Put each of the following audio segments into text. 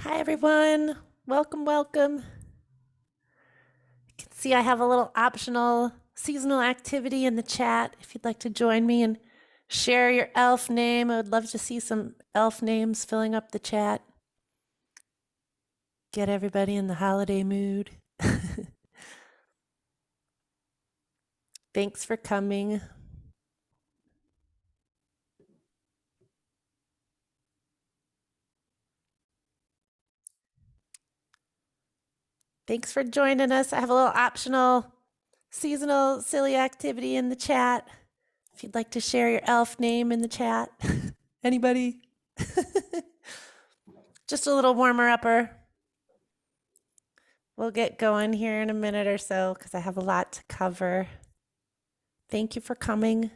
Hi, everyone. Welcome, welcome. You can see I have a little optional seasonal activity in the chat. If you'd like to join me and share your elf name, I would love to see some elf names filling up the chat. Get everybody in the holiday mood. Thanks for coming. Thanks for joining us. I have a little optional seasonal silly activity in the chat. If you'd like to share your elf name in the chat. Anybody? Just a little warmer upper. We'll get going here in a minute or so because I have a lot to cover. Thank you for coming.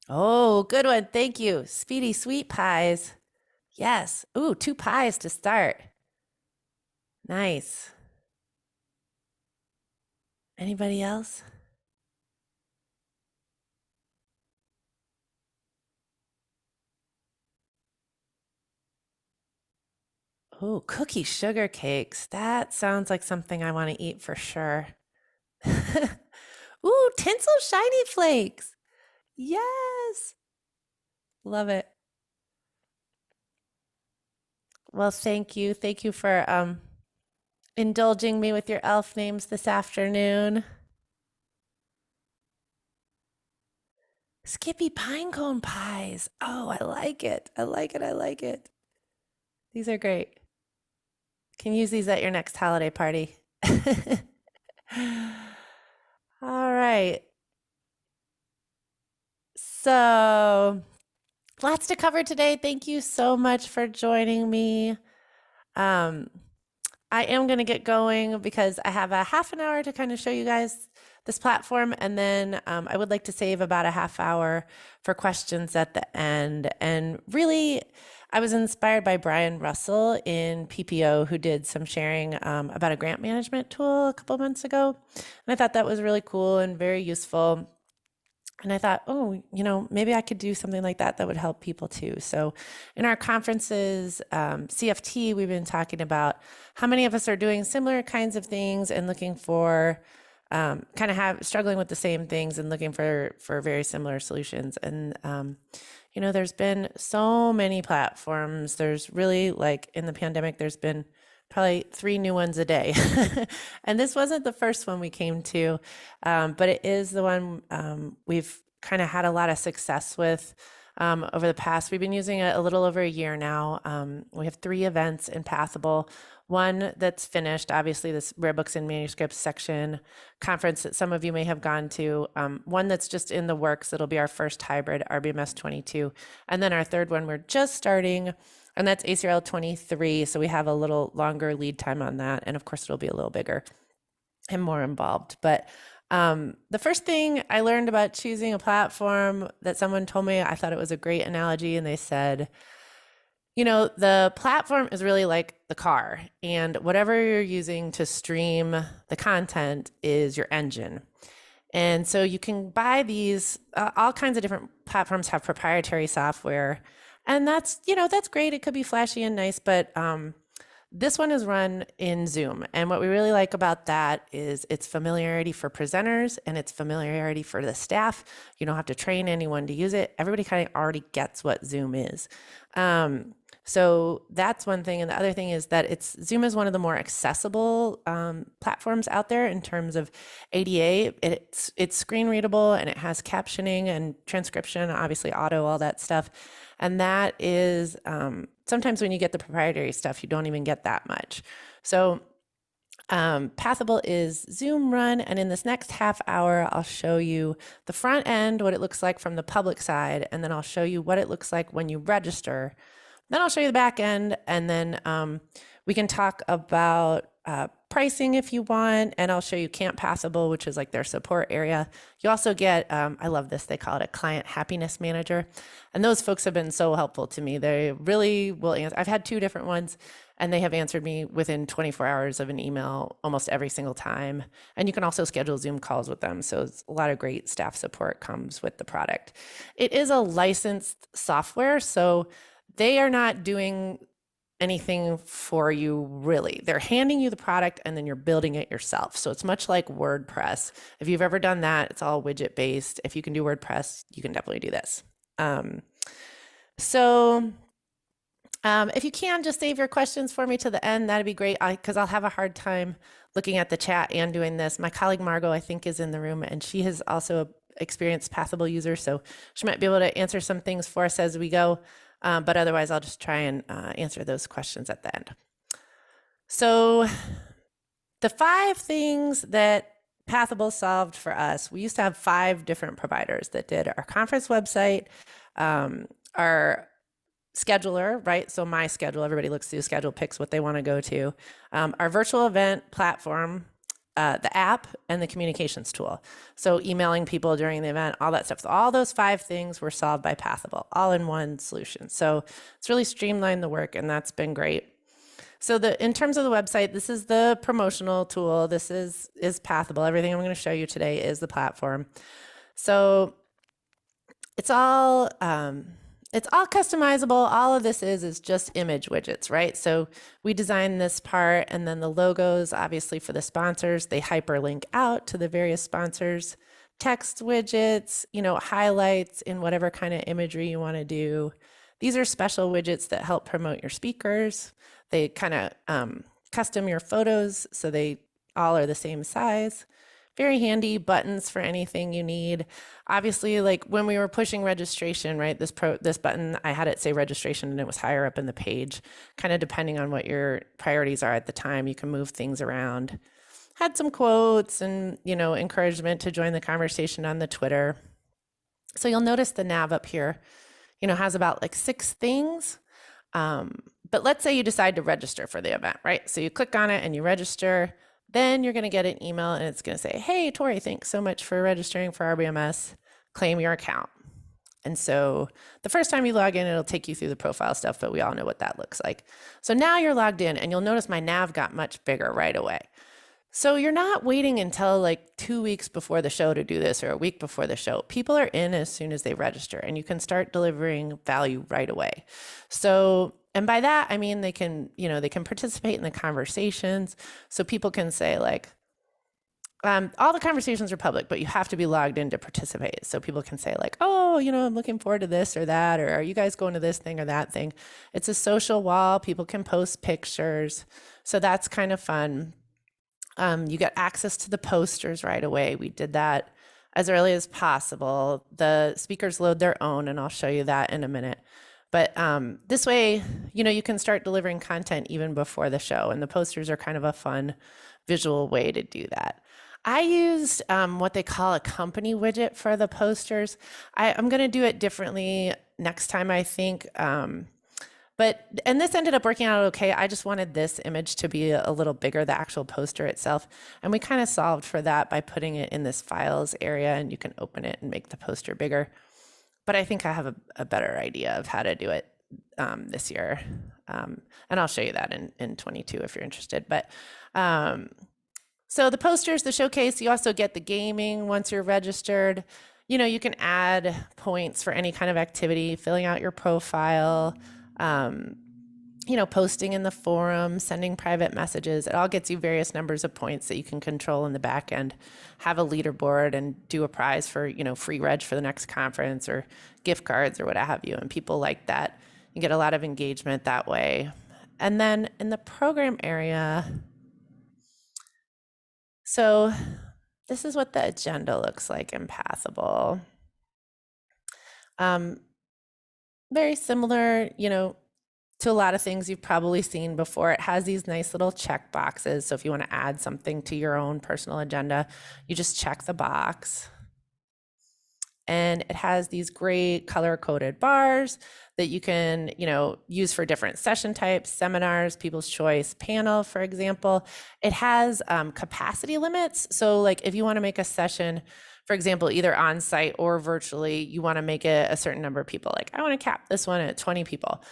Oh, good one. Thank you. Speedy sweet pies. Yes. Ooh, 2 pies to start. Nice. Anybody else? Oh, cookie sugar cakes. That sounds like something I want to eat for sure. Ooh, tinsel shiny flakes. Yes. Love it. Well, thank you. Thank you for indulging me with your elf names this afternoon. Skippy pinecone pies. Oh, I like it. I like it. I like it. These are great. Can use these at your next holiday party. All right. So, lots to cover today. Thank you so much for joining me. I am going to get going because I have a half an hour to kind of show you guys this platform. And then I would like to save about a half hour for questions at the end. And really, I was inspired by Brian Russell in PPO, who did some sharing about a grant management tool a couple months ago. And I thought that was really cool and very useful. And I thought, oh, maybe I could do something like that that would help people too. So in our conferences, CFT, we've been talking about how many of us are doing similar kinds of things and looking for kind of struggling with the same things and looking for very similar solutions. And there's been so many platforms. There's really, like, in the pandemic, there's been probably 3 new ones a day. And this wasn't the first one we came to, but it is the one we've kind of had a lot of success with over the past. We've been using it a little over a year now. We have 3 events in Pathable. One that's finished, obviously, this Rare Books and Manuscripts section conference that some of you may have gone to. One that's just in the works. It'll be our first hybrid, RBMS 22. And then our third one we're just starting, and that's ACRL 23. So we have a little longer lead time on that. And of course, it'll be a little bigger and more involved. But the first thing I learned about choosing a platform that someone told me, I thought it was a great analogy. And they said, the platform is really like the car, and whatever you're using to stream the content is your engine. And so you can buy these, all kinds of different platforms have proprietary software, and that's great. It could be flashy and nice, but this one is run in Zoom. And what we really like about that is its familiarity for presenters and its familiarity for the staff. You don't have to train anyone to use it. Everybody kind of already gets what Zoom is. So that's one thing. And the other thing is that Zoom is one of the more accessible platforms out there in terms of ADA. It's screen readable, and it has captioning and transcription, obviously auto, all that stuff. And that is sometimes when you get the proprietary stuff, you don't even get that much. So Pathable is Zoom run, and in this next half hour, I'll show you the front end, what it looks like from the public side, and then I'll show you what it looks like when you register. Then I'll show you the back end, and then we can talk about pricing if you want, and I'll show you Camp Pathable, which is like their support area. You also get, I love this, they call it a client happiness manager. And those folks have been so helpful to me. They really will answer. I've had 2 different ones, and they have answered me within 24 hours of an email almost every single time. And you can also schedule Zoom calls with them. So it's a lot of great staff support comes with the product. It is a licensed software, so they are not doing anything for you really. They're handing you the product and then you're building it yourself. So it's much like WordPress. If you've ever done that, it's all widget based. If you can do WordPress, you can definitely do this. If you can just save your questions for me to the end, that'd be great, because I'll have a hard time looking at the chat and doing this. My colleague Margot, I think, is in the room, and she has also an experienced Pathable user, so she might be able to answer some things for us as we go. But otherwise, I'll just try and answer those questions at the end. So the 5 things that Pathable solved for us, we used to have 5 different providers that did our conference website, our scheduler, right? So my schedule, everybody looks through schedule, picks what they want to go to, our virtual event platform, the app, and the communications tool. So emailing people during the event, all that stuff. So all those 5 things were solved by Pathable, all in one solution. So it's really streamlined the work, and that's been great. So in terms of the website, this is the promotional tool. This is Pathable. Everything I'm going to show you today is the platform. So it's all customizable. All of this is just image widgets, right? So we designed this part, and then the logos, obviously for the sponsors, they hyperlink out to the various sponsors, text widgets, highlights in whatever kind of imagery you want to do. These are special widgets that help promote your speakers. They kind of custom your photos so they all are the same size. Very handy buttons for anything you need. Obviously, like when we were pushing registration, right, this button, I had it say registration and it was higher up in the page, kind of depending on what your priorities are at the time. You can move things around. Had some quotes and, encouragement to join the conversation on the Twitter. So you'll notice the nav up here, has about like 6 things. But let's say you decide to register for the event, right? So you click on it and you register. Then you're going to get an email and it's going to say, hey, Tory, thanks so much for registering for RBMS. Claim your account. And so the first time you log in, it'll take you through the profile stuff, but we all know what that looks like. So now you're logged in, and you'll notice my nav got much bigger right away. So you're not waiting until like 2 weeks before the show to do this, or a week before the show. People are in as soon as they register, and you can start delivering value right away. So, and by that, I mean, they can participate in the conversations. So people can say like, all the conversations are public, but you have to be logged in to participate. So people can say like, oh, I'm looking forward to this or that, or are you guys going to this thing or that thing? It's a social wall. People can post pictures. So that's kind of fun. You get access to the posters right away. We did that as early as possible. The speakers load their own, and I'll show you that in a minute. But this way, you can start delivering content even before the show, and the posters are kind of a fun visual way to do that. I used what they call a company widget for the posters. I'm going to do it differently next time, I think. And this ended up working out okay. I just wanted this image to be a little bigger, the actual poster itself. And we kind of solved for that by putting it in this files area, and you can open it and make the poster bigger. But I think I have a better idea of how to do it this year. And I'll show you that in 22 if you're interested. But so the posters, the showcase, you also get the gaming once you're registered. You can add points for any kind of activity, filling out your profile, posting in the forum, sending private messages. It all gets you various numbers of points that you can control in the back end, have a leaderboard, and do a prize for, free reg for the next conference or gift cards or what have you. And people like that. You get a lot of engagement that way. And then in the program area, so this is what the agenda looks like in Pathable. Very similar, to a lot of things you've probably seen before. It has these nice little check boxes. So if you want to add something to your own personal agenda, you just check the box. And it has these great color-coded bars that you can, use for different session types, seminars, people's choice, panel, for example. It has capacity limits. So like if you want to make a session, for example, either on site or virtually, you want to make it a certain number of people. Like I want to cap this one at 20 people.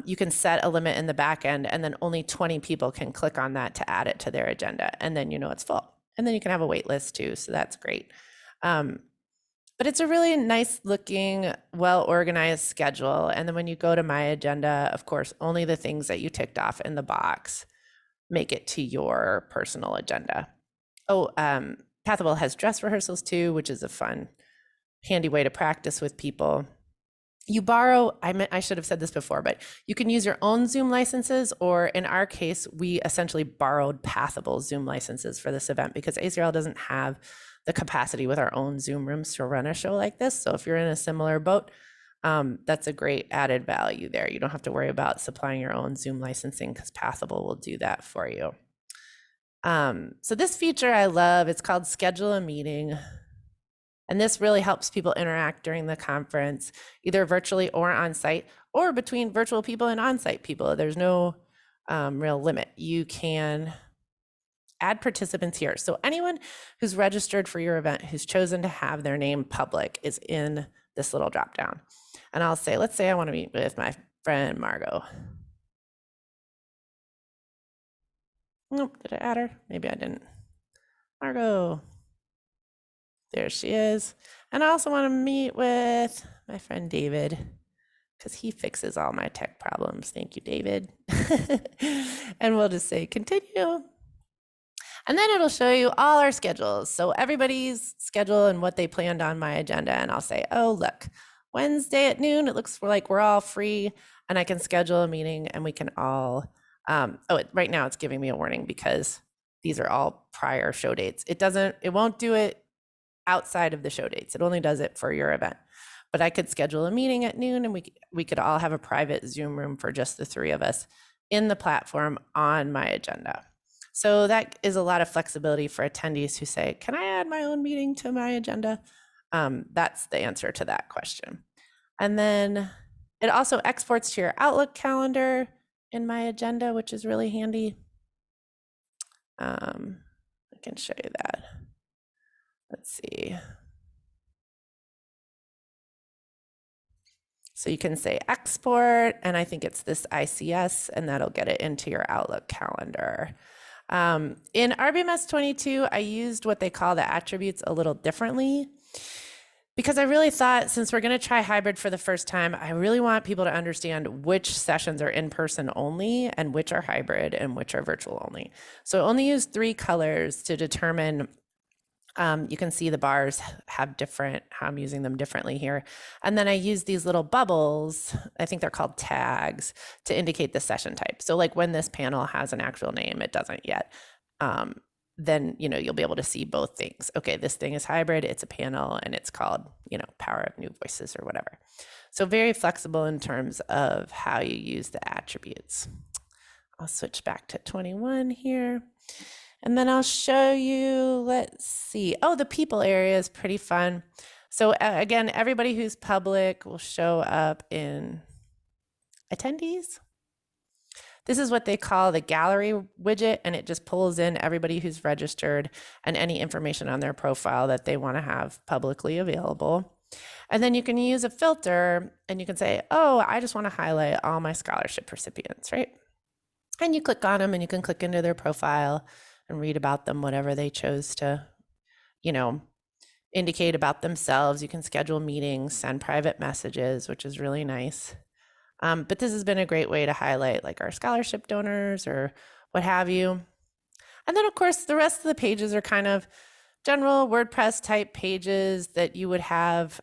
You can set a limit in the back end, and then only 20 people can click on that to add it to their agenda. And then it's full. And then you can have a wait list too. So that's great. But it's a really nice looking, well-organized schedule. And then when you go to my agenda, of course, only the things that you ticked off in the box make it to your personal agenda. Oh, Pathable has dress rehearsals too, which is a fun, handy way to practice with people. You borrow, I should have said this before, but you can use your own Zoom licenses, or in our case, we essentially borrowed Pathable Zoom licenses for this event because ACRL doesn't have the capacity with our own Zoom rooms to run a show like this. So if you're in a similar boat, that's a great added value there. You don't have to worry about supplying your own Zoom licensing because Pathable will do that for you. So this feature I love, it's called Schedule a Meeting. And this really helps people interact during the conference, either virtually or on site, or between virtual people and on-site people. There's no real limit. You can add participants here. So anyone who's registered for your event, who's chosen to have their name public, is in this little drop down. And I'll say, let's say I want to meet with my friend Margot. Nope, did I add her? Maybe I didn't. Margot. There she is. And I also want to meet with my friend David because he fixes all my tech problems. Thank you, David. And we'll just say continue. And then it'll show you all our schedules. So everybody's schedule and what they planned on my agenda. And I'll say, oh, look, Wednesday at noon, it looks like we're all free and I can schedule a meeting and we can all, right now it's giving me a warning because these are all prior show dates. It won't do it outside of the show dates. It only does it for your event. But I could schedule a meeting at noon and we could all have a private Zoom room for just the three of us in the platform on my agenda. So that is a lot of flexibility for attendees who say, can I add my own meeting to my agenda? That's the answer to that question. And then it also exports to your Outlook calendar in my agenda, which is really handy. I can show you that. Let's see. So you can say export, and I think it's this ICS, and that'll get it into your Outlook calendar. In RBMS 22, I used what they call the attributes a little differently because I really thought, since we're going to try hybrid for the first time, I really want people to understand which sessions are in person only and which are hybrid and which are virtual only. So I only used 3 colors to determine. You can see the bars have different, how I'm using them differently here. And then I use these little bubbles, I think they're called tags, to indicate the session type. So like when this panel has an actual name, it doesn't yet. Then, you'll be able to see both things. Okay, this thing is hybrid, it's a panel, and it's called, Power of New Voices or whatever. So very flexible in terms of how you use the attributes. I'll switch back to 21 here. And then I'll show you, let's see. Oh, the people area is pretty fun. So again, everybody who's public will show up in attendees. This is what they call the gallery widget, and it just pulls in everybody who's registered and any information on their profile that they want to have publicly available. And then you can use a filter and you can say, oh, I just want to highlight all my scholarship recipients, right? And you click on them and you can click into their profile and read about them, whatever they chose to, indicate about themselves. You can schedule meetings, send private messages, which is really nice. But this has been a great way to highlight like our scholarship donors or what have you. And then of course, the rest of the pages are kind of general WordPress type pages that you would have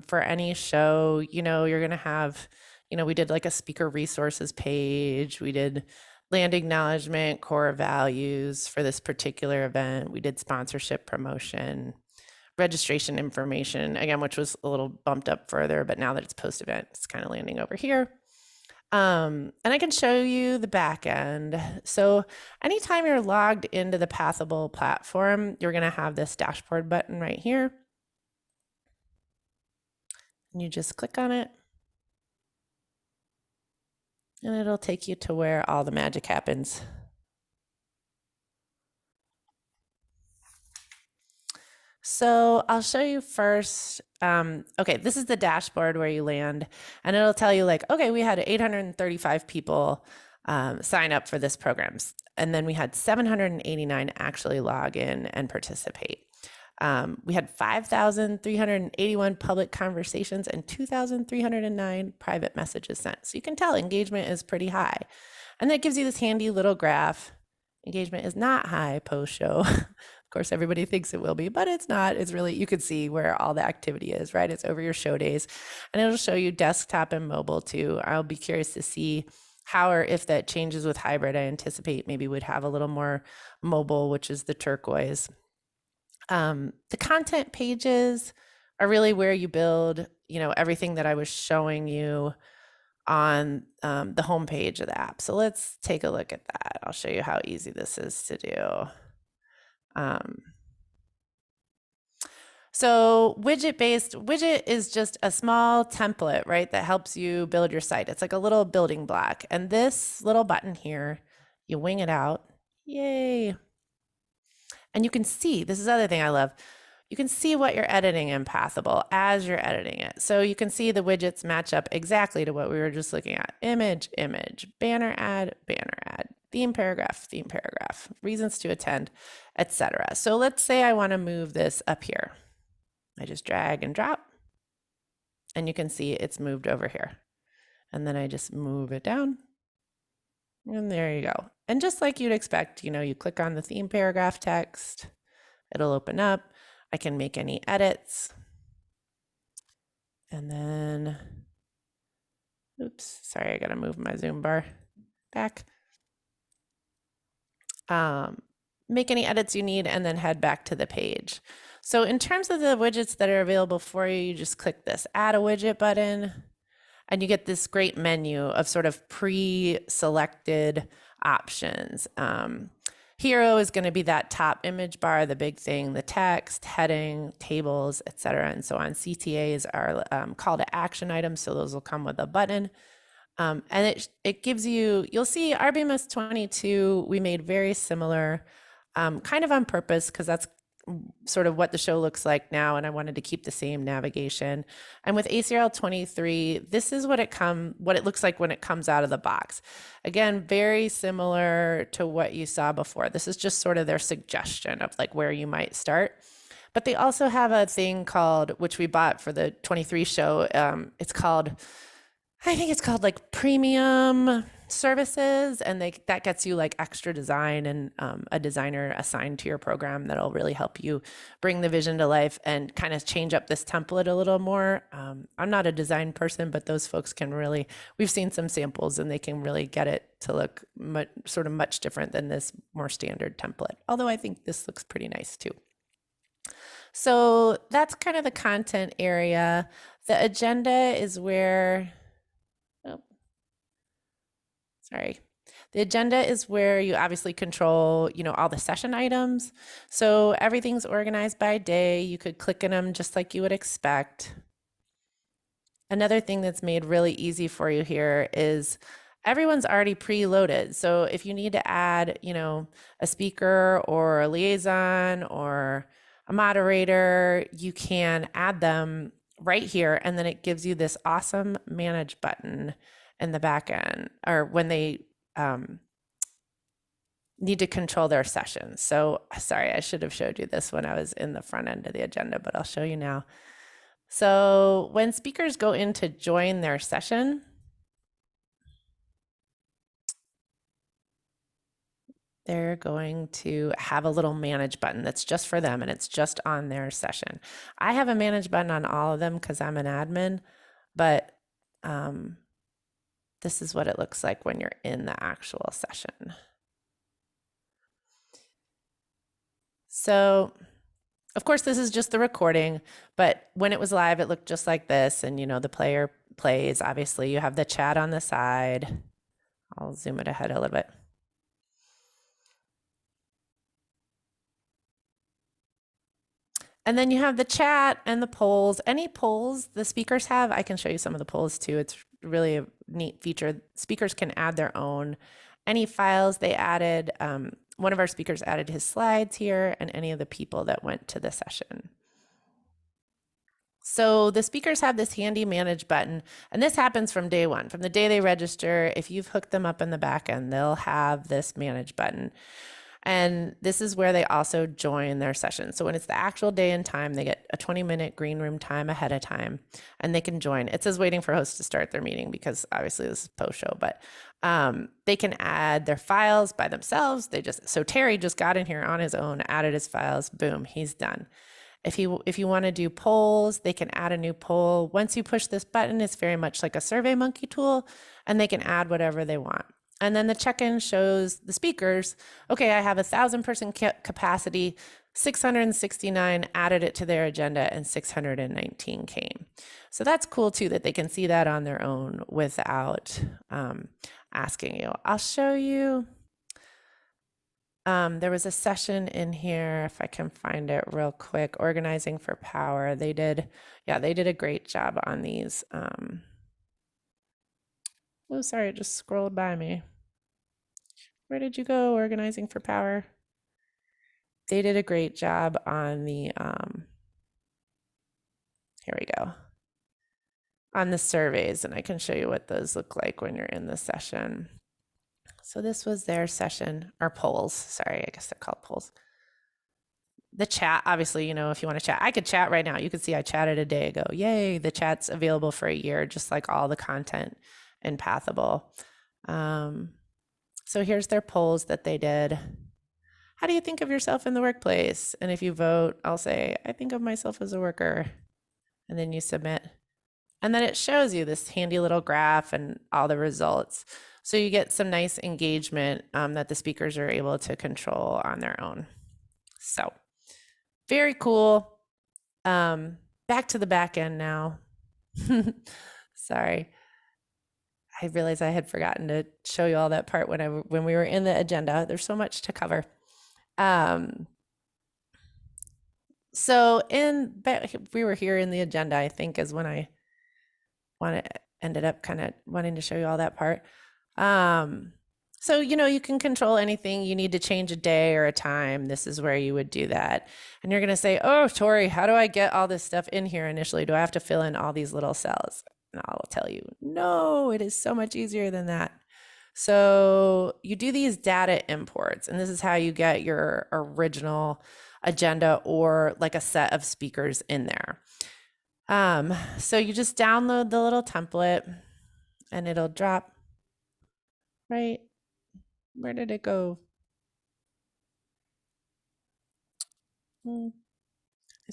for any show. You're going to have, we did like a speaker resources page. We did land acknowledgement, core values for this particular event. We did sponsorship promotion, registration information, again, which was a little bumped up further, but now that it's post-event, it's kind of landing over here. And I can show you the back end. So anytime you're logged into the Pathable platform, you're going to have this dashboard button right here. And you just click on it. And it'll take you to where all the magic happens. So I'll show you first. Okay, this is the dashboard where you land, and it'll tell you like, okay, we had 835 people sign up for this program, and then we had 789 actually log in and participate. We had 5,381 public conversations and 2,309 private messages sent. So you can tell engagement is pretty high. And that gives you this handy little graph. Engagement is not high post-show. Of course, everybody thinks it will be, but it's not. It's really, you can see where all the activity is, right? It's over your show days. And it'll show you desktop and mobile too. I'll be curious to see how or if that changes with hybrid. I anticipate maybe we'd have a little more mobile, which is the turquoise. The content pages are really where you build, everything that I was showing you on the home page of the app. So let's take a look at that. I'll show you how easy this is to do. So widget is just a small template, right, that helps you build your site. It's like a little building block. And this little button here, you wing it out. Yay. And you can see, this is the other thing I love, you can see what you're editing in Pathable as you're editing it. So you can see the widgets match up exactly to what we were just looking at. Image, banner ad, theme paragraph, reasons to attend, etc. So let's say I want to move this up here. I just drag and drop, and you can see it's moved over here. And then I just move it down, and there you go. And just like you'd expect, you click on the theme paragraph text, it'll open up. I can make any edits. And then, oops, sorry, I gotta move my Zoom bar back. Make any edits you need and then head back to the page. So in terms of the widgets that are available for you, you just click this add a widget button and you get this great menu of sort of pre-selected options. Hero is going to be that top image bar, the big thing, the text, heading, tables, etc., and so on. CTAs are call to action items, so those will come with a button. And it gives you, you'll see RBMS 22, we made very similar, kind of on purpose, because that's sort of what the show looks like now, and I wanted to keep the same navigation. And with ACRL 23, this is what it looks like when it comes out of the box. Again, very similar to what you saw before. This is just sort of their suggestion of like where you might start. But they also have a thing called, which we bought for the 23 show, I think it's called like premium services, and that gets you like extra design and a designer assigned to your program that'll really help you bring the vision to life and kind of change up this template a little more. I'm not a design person, but those folks can really, we've seen some samples and they can really get it to look much different than this more standard template. Although I think this looks pretty nice too. So that's kind of the content area. The agenda is where, the agenda is where you obviously control, all the session items. So everything's organized by day. You could click in them just like you would expect. Another thing that's made really easy for you here is everyone's already preloaded. So if you need to add, a speaker or a liaison or a moderator, you can add them right here. And then it gives you this awesome manage button in the back end, or when they need to control their sessions. So sorry, I should have showed you this when I was in the front end of the agenda, but I'll show you now. So when speakers go in to join their session, they're going to have a little manage button that's just for them, and it's just on their session. I have a manage button on all of them because I'm an admin, but this is what it looks like when you're in the actual session. So, of course, this is just the recording, but when it was live, it looked just like this. And, the player plays. Obviously, you have the chat on the side. I'll zoom it ahead a little bit. And then you have the chat and the polls. Any polls the speakers have, I can show you some of the polls too. It's really a neat feature. Speakers can add their own, any files they added. One of our speakers added his slides here and any of the people that went to the session. So the speakers have this handy manage button, and this happens from day one. From the day they register, if you've hooked them up in the back end, they'll have this manage button. And this is where they also join their session. So when it's the actual day and time, they get a 20-minute green room time ahead of time, and they can join. It says waiting for hosts to start their meeting because obviously this is post-show, but they can add their files by themselves. So Terry just got in here on his own, added his files, boom, he's done. If you want to do polls, they can add a new poll. Once you push this button, it's very much like a SurveyMonkey tool, and they can add whatever they want. And then the check-in shows the speakers, okay, I have 1,000-person capacity, 669 added it to their agenda, and 619 came. So that's cool too, that they can see that on their own without asking you. I'll show you. There was a session in here, if I can find it real quick, Organizing for Power. They did a great job on these. Oh, sorry, it just scrolled by me. Where did you go, Organizing for Power? They did a great job on the, here we go, on the surveys, and I can show you what those look like when you're in the session. So this was their session, or polls, sorry, I guess they're called polls. The chat, obviously, if you want to chat, I could chat right now. You could see I chatted a day ago. Yay, the chat's available for a year, just like all the content in Pathable. So here's their polls that they did. How do you think of yourself in the workplace? And if you vote, I'll say, I think of myself as a worker. And then you submit. And then it shows you this handy little graph and all the results. So you get some nice engagement that the speakers are able to control on their own. So very cool. Back to the back end now. Sorry. I realized I had forgotten to show you all that part when we were in the agenda. There's so much to cover. So we were here in the agenda, I think, is when I ended up kind of wanting to show you all that part. So, you can control anything. You need to change a day or a time. This is where you would do that. And you're going to say, oh, Tory, how do I get all this stuff in here initially? Do I have to fill in all these little cells? And I'll tell you, no, it is so much easier than that. So you do these data imports, and this is how you get your original agenda or like a set of speakers in there. So you just download the little template and it'll drop right. Where did it go? I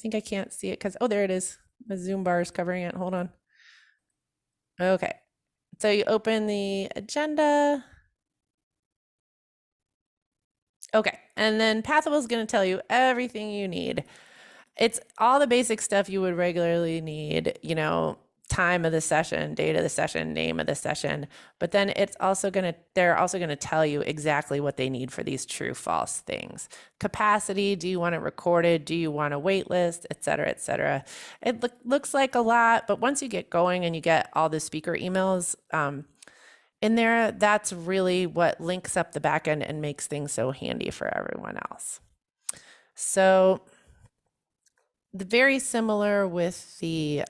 think I can't see it because, oh, there it is. The Zoom bar is covering it. Hold on. Okay. So you open the agenda. Okay. And then Pathable is going to tell you everything you need. It's all the basic stuff you would regularly need, time of the session, date of the session, name of the session. But then they're also going to tell you exactly what they need for these true false things. Capacity, do you want it recorded? Do you want a wait list, et cetera, et cetera. It looks like a lot, but once you get going and you get all the speaker emails in there, that's really what links up the back end and makes things so handy for everyone else. So very similar with the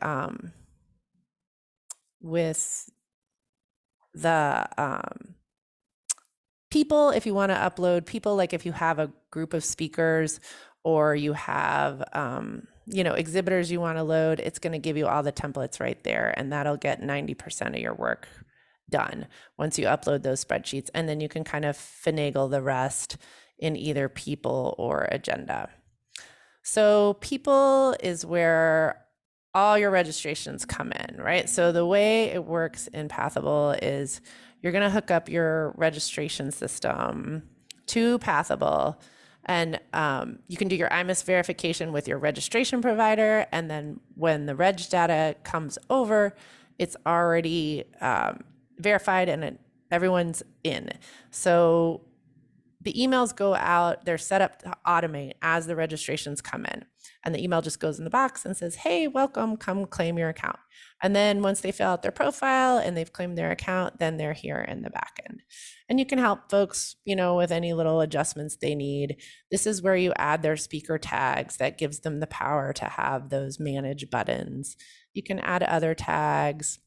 people, if you want to upload people, like if you have a group of speakers or you have exhibitors you want to load, it's going to give you all the templates right there, and that'll get 90% of your work done once you upload those spreadsheets. And then you can kind of finagle the rest in either people or agenda. So people is where all your registrations come in, right? So the way it works in Pathable is you're going to hook up your registration system to Pathable, and you can do your IMIS verification with your registration provider. And then when the reg data comes over, it's already verified and everyone's in. So the emails go out, they're set up to automate as the registrations come in. And the email just goes in the box and says, hey, welcome, come claim your account. And then once they fill out their profile and they've claimed their account, then they're here in the back end. And you can help folks, with any little adjustments they need. This is where you add their speaker tags that gives them the power to have those manage buttons. You can add other tags,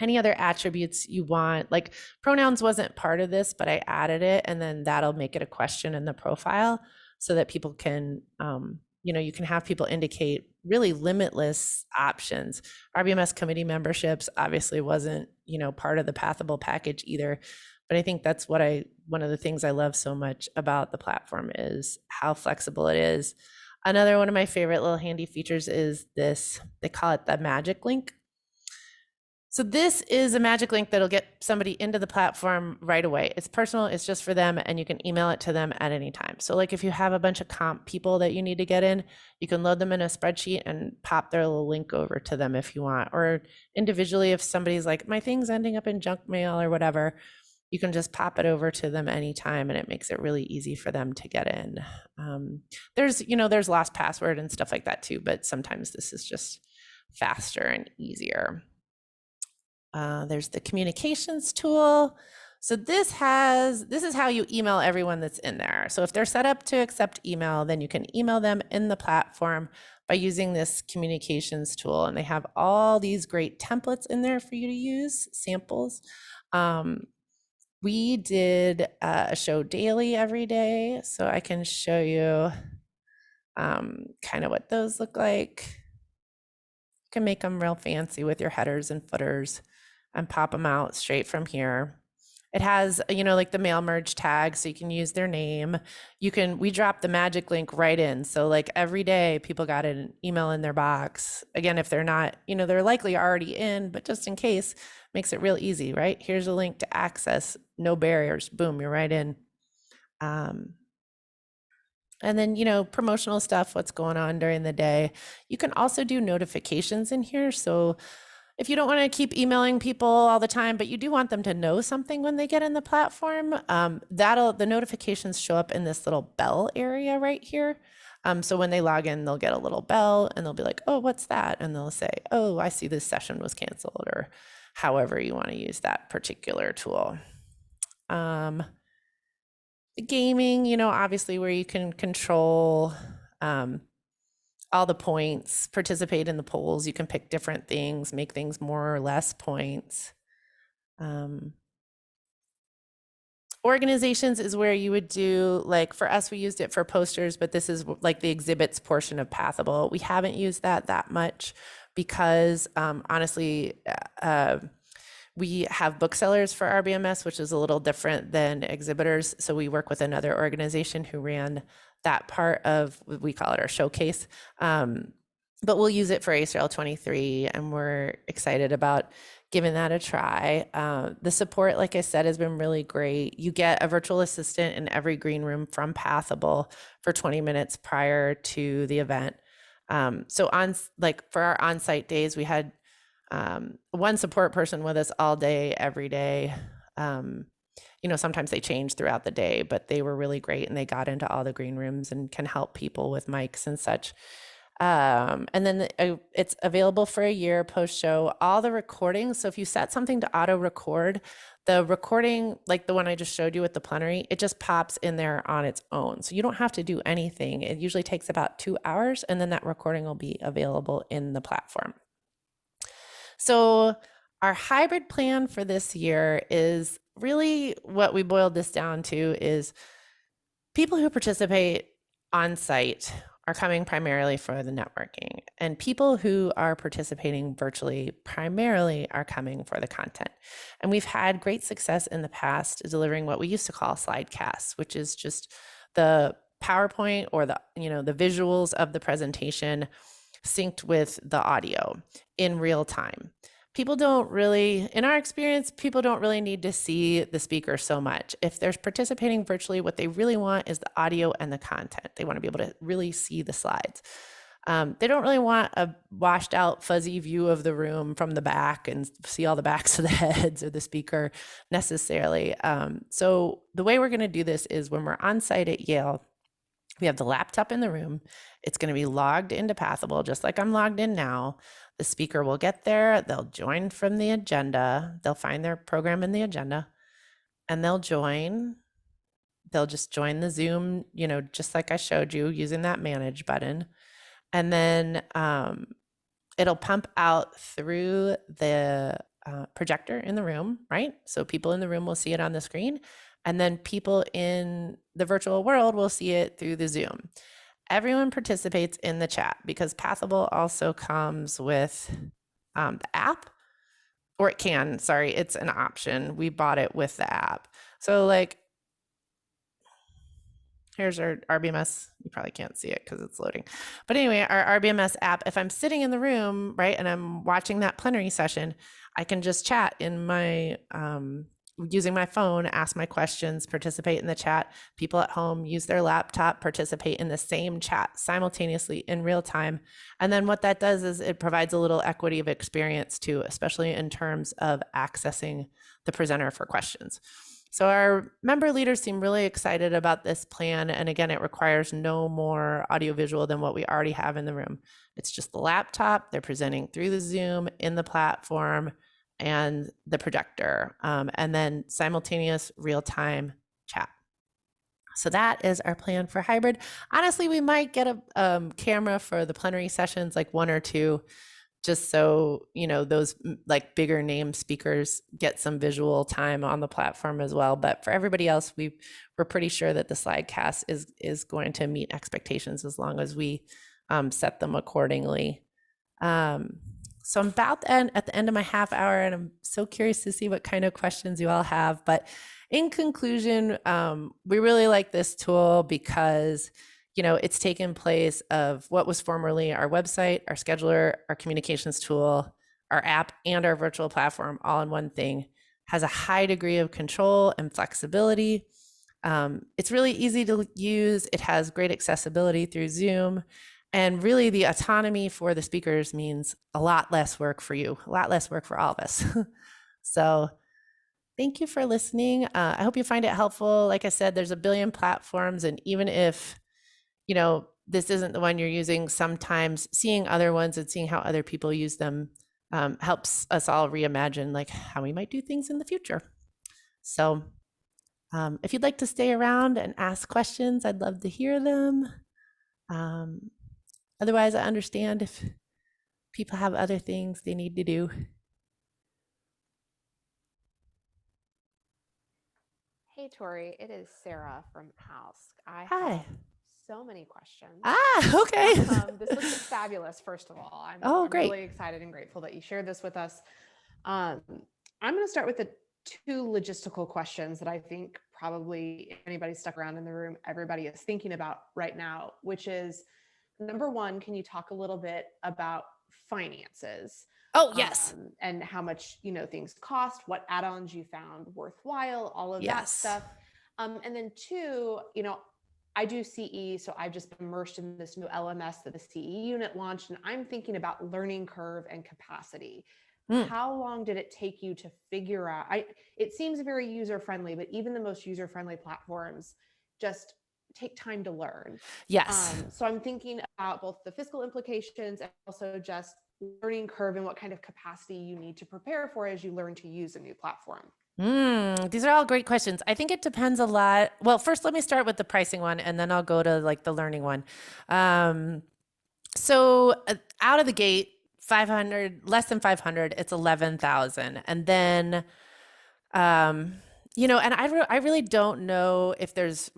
any other attributes you want. Like pronouns wasn't part of this, but I added it, and then that'll make it a question in the profile so that people can, you can have people indicate really limitless options. RBMS committee memberships obviously wasn't, part of the Pathable package either. But I think that's one of the things I love so much about the platform is how flexible it is. Another one of my favorite little handy features is this, they call it the magic link. So this is a magic link that'll get somebody into the platform right away. It's personal, it's just for them, and you can email it to them at any time. So like if you have a bunch of comp people that you need to get in, you can load them in a spreadsheet and pop their little link over to them if you want. Or individually, if somebody's like, my thing's ending up in junk mail or whatever, you can just pop it over to them anytime, and it makes it really easy for them to get in. There's lost password and stuff like that too, but sometimes this is just faster and easier. There's the communications tool. So this is how you email everyone that's in there. So if they're set up to accept email, then you can email them in the platform by using this communications tool. And they have all these great templates in there for you to use, samples. We did a show daily every day, so I can show you kind of what those look like. You can make them real fancy with your headers and footers and pop them out straight from here. It has, like the mail merge tag, so you can use their name. We drop the magic link right in. So like every day people got an email in their box. Again, if they're not, they're likely already in, but just in case, makes it real easy, right? Here's a link to access, no barriers, boom, you're right in. And then, promotional stuff, what's going on during the day. You can also do notifications in here. So if you don't want to keep emailing people all the time, but you do want them to know something when they get in the platform, the notifications show up in this little bell area right here. So when they log in, they'll get a little bell and they'll be like, oh, what's that? And they'll say, oh, I see this session was canceled, or however you want to use that particular tool. Gaming, obviously where you can control all the points, participate in the polls. You can pick different things, make things more or less points. Organizations is where you would do, like for us, we used it for posters, but this is like the exhibits portion of Pathable. We haven't used that much because honestly, we have booksellers for RBMS, which is a little different than exhibitors. So we work with another organization who ran that part of, we call it our showcase. But we'll use it for ACRL 23, and we're excited about giving that a try. The support, like I said, has been really great. You get a virtual assistant in every green room from Pathable for 20 minutes prior to the event. So for our on-site days, we had one support person with us all day, every day. Sometimes they change throughout the day, but they were really great, and they got into all the green rooms and can help people with mics and such. And then it's available for a year post-show. All the recordings, so if you set something to auto-record, the recording, like the one I just showed you with the plenary, it just pops in there on its own. So you don't have to do anything. It usually takes about 2 hours, and then that recording will be available in the platform. So our hybrid plan for this year is really what we boiled this down to is people who participate on site are coming primarily for the networking, and people who are participating virtually primarily are coming for the content. And we've had great success in the past delivering what we used to call slide casts, which is just the PowerPoint or the visuals of the presentation synced with the audio in real time. People don't really, in our experience, people don't really need to see the speaker so much. If they're participating virtually, what they really want is the audio and the content. They want to be able to really see the slides. They don't really want a washed out, fuzzy view of the room from the back and see all the backs of the heads or the speaker necessarily. So the way we're going to do this is when we're on site at Yale, we have the laptop in the room. It's going to be logged into Pathable, just like I'm logged in now. The speaker will get there. They'll join from the agenda. They'll find their program in the agenda and they'll join. They'll just join the Zoom, just like I showed you using that manage button. And then it'll pump out through the projector in the room, right? So people in the room will see it on the screen. And then people in the virtual world will see it through the Zoom. Everyone participates in the chat because Pathable also comes with the app, or it can, sorry, it's an option. We bought it with the app. So like, here's our RBMS. You probably can't see it because it's loading. But anyway, our RBMS app, if I'm sitting in the room, right, and I'm watching that plenary session, I can just chat in my, using my phone, ask my questions, participate in the chat. People at home use their laptop, participate in the same chat simultaneously in real time. And then what that does is it provides a little equity of experience too, especially in terms of accessing the presenter for questions. So our member leaders seem really excited about this plan. And again, it requires no more audiovisual than what we already have in the room. It's just the laptop. They're presenting through the Zoom in the platform and the projector, and then simultaneous real-time chat. So that is our plan for hybrid. Honestly, we might get a camera for the plenary sessions, like 1 or 2, just so those like bigger name speakers get some visual time on the platform as well. But for everybody else, we're pretty sure that the slide cast is going to meet expectations as long as we set them accordingly. So I'm about at the end of my half hour, and I'm so curious to see what kind of questions you all have. But in conclusion, we really like this tool because it's taken place of what was formerly our website, our scheduler, our communications tool, our app, and our virtual platform all in one thing. Has a high degree of control and flexibility. It's really easy to use. It has great accessibility through Zoom. And really the autonomy for the speakers means a lot less work for you, a lot less work for all of us. So thank you for listening. I hope you find it helpful. Like I said, there's a billion platforms, and even if this isn't the one you're using, sometimes seeing other ones and seeing how other people use them helps us all reimagine like how we might do things in the future. So if you'd like to stay around and ask questions, I'd love to hear them. Otherwise, I understand if people have other things they need to do. Hey, Tory, it is Sarah from Ask. I Hi. have so many questions. Okay. This looks fabulous, first of all. I'm great. really excited and grateful that you shared this with us. I'm going to start with the 2 logistical questions that I think probably if anybody stuck around in the room, everybody is thinking about right now, which is, number 1, can you talk a little bit about finances? Oh, yes. And how much, things cost, what add-ons you found worthwhile, all of that stuff. And then 2, I do CE, so I've just been immersed in this new LMS that the CE unit launched, and I'm thinking about learning curve and capacity. How long did it take you to figure out? It seems very user-friendly, but even the most user-friendly platforms just take time to learn. Yes. So I'm thinking about both the fiscal implications and also just learning curve and what kind of capacity you need to prepare for as you learn to use a new platform. These are all great questions. I think it depends a lot. Well, first, let me start with the pricing one, and then I'll go to like the learning one. So out of the gate, 500, less than 500, it's 11,000. And then, and I really don't know if there's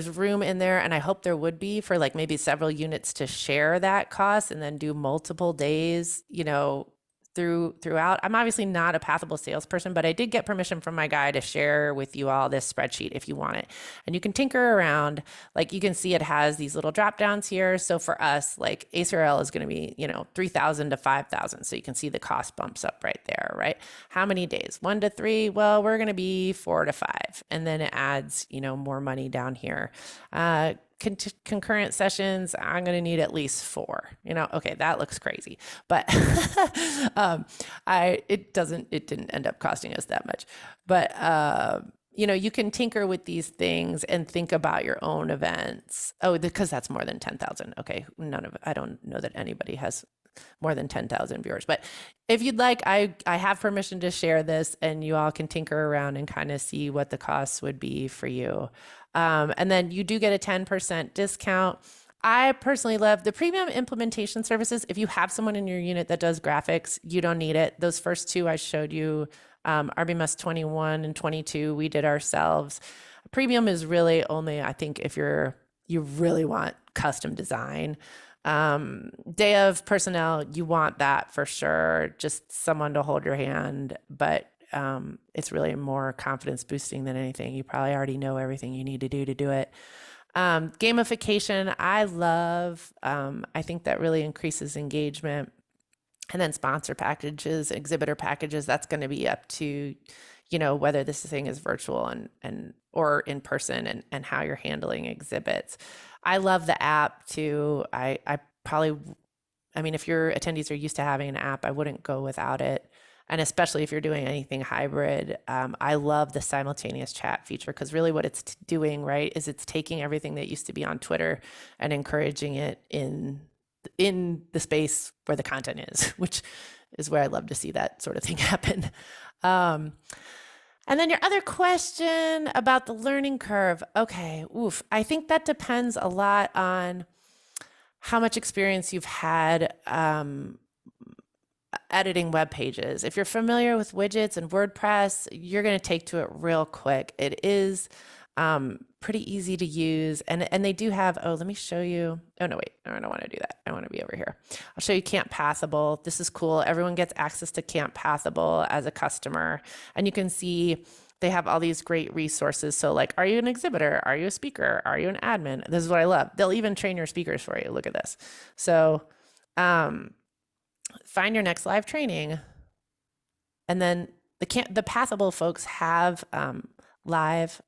room in there, and I hope there would be for like maybe several units to share that cost and then do multiple days, throughout. I'm obviously not a Pathable salesperson, but I did get permission from my guy to share with you all this spreadsheet if you want it. And you can tinker around. Like you can see it has these little drop downs here. So for us, like ACRL is going to be, 3,000 to 5,000. So you can see the cost bumps up right there, right? How many days? 1 to 3? Well, we're going to be 4 to 5. And then it adds, more money down here. concurrent sessions, I'm going to need at least 4. Okay, that looks crazy, but it didn't end up costing us that much. But you can tinker with these things and think about your own events. Oh, because that's more than 10,000. Okay, I don't know that anybody has more than 10,000 viewers. But if you'd like, I have permission to share this, and you all can tinker around and kind of see what the costs would be for you. And then you do get a 10% discount. I personally love the premium implementation services. If you have someone in your unit that does graphics, you don't need it. Those first 2 I showed you, RBMS 21 and 22, we did ourselves. Premium is really only, I think, if you really want custom design. Day of personnel, you want that for sure, just someone to hold your hand, but it's really more confidence boosting than anything. You probably already know everything you need to do it. Gamification, I love. I think that really increases engagement. And then sponsor packages, exhibitor packages, that's going to be up to, whether this thing is virtual and or in person, and how you're handling exhibits. I love the app too. I mean, if your attendees are used to having an app, I wouldn't go without it. And especially if you're doing anything hybrid, I love the simultaneous chat feature, because really what it's doing, right, is it's taking everything that used to be on Twitter and encouraging it in the space where the content is, which is where I love to see that sort of thing happen. And then your other question about the learning curve. Okay, I think that depends a lot on how much experience you've had editing web pages. If you're familiar with widgets and WordPress, you're going to take to it real quick. It is pretty easy to use, and they do have, let me show you. Oh no, wait, no, I don't want to do that. I want to be over here. I'll show you Camp Pathable. This is cool. Everyone gets access to Camp Pathable as a customer, and you can see they have all these great resources. So like, are you an exhibitor? Are you a speaker? Are you an admin? This is what I love. They'll even train your speakers for you. Look at this. So find your next live training, and then the Pathable folks have live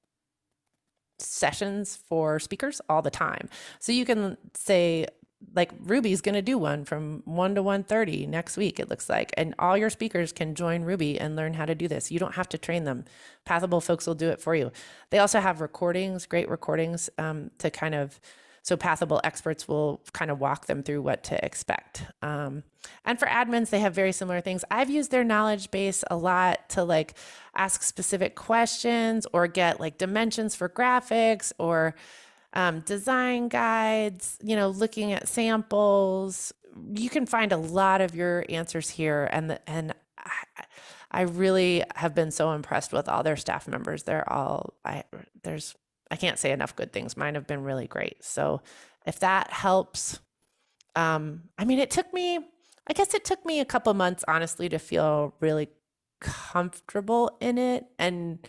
sessions for speakers all the time. So you can say, like, Ruby's going to do one from 1 to 1:30 next week, it looks like, and all your speakers can join Ruby and learn how to do this. You don't have to train them. Pathable folks will do it for you. They also have recordings, great recordings, to kind of, so Pathable experts will kind of walk them through what to expect. And for admins, they have very similar things. I've used their knowledge base a lot to like ask specific questions or get like dimensions for graphics or design guides, looking at samples. You can find a lot of your answers here. And I really have been so impressed with all their staff members. They're all, I can't say enough good things. Mine have been really great. So if that helps, I mean, I guess it took me a couple months, honestly, to feel really comfortable in it. And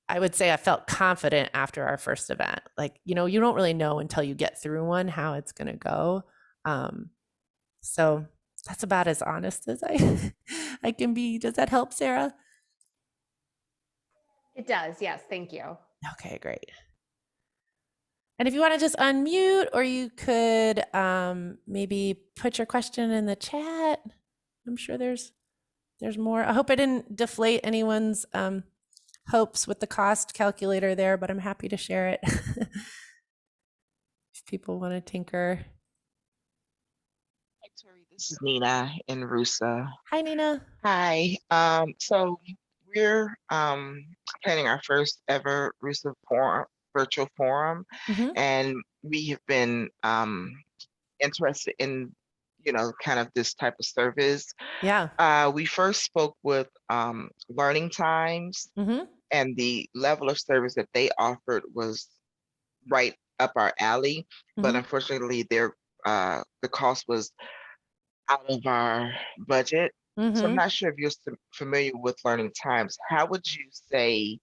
I would say I felt confident after our first event. Like, you don't really know until you get through one how it's going to go. So that's about as honest as I can be. Does that help, Sarah? It does. Yes. Thank you. Okay, great. And if you want to just unmute, or you could maybe put your question in the chat. I'm sure there's more. I hope I didn't deflate anyone's hopes with the cost calculator there, but I'm happy to share it if people want to tinker. Hi, Tory. This is Nina in Rusa. Hi, Nina. Hi. So we're planning our first ever Rusa forum, virtual forum, and we have been interested in, kind of this type of service. Yeah. We first spoke with Learning Times, and the level of service that they offered was right up our alley, but unfortunately, the cost was out of our budget. So I'm not sure if you're familiar with Learning Times. How would you say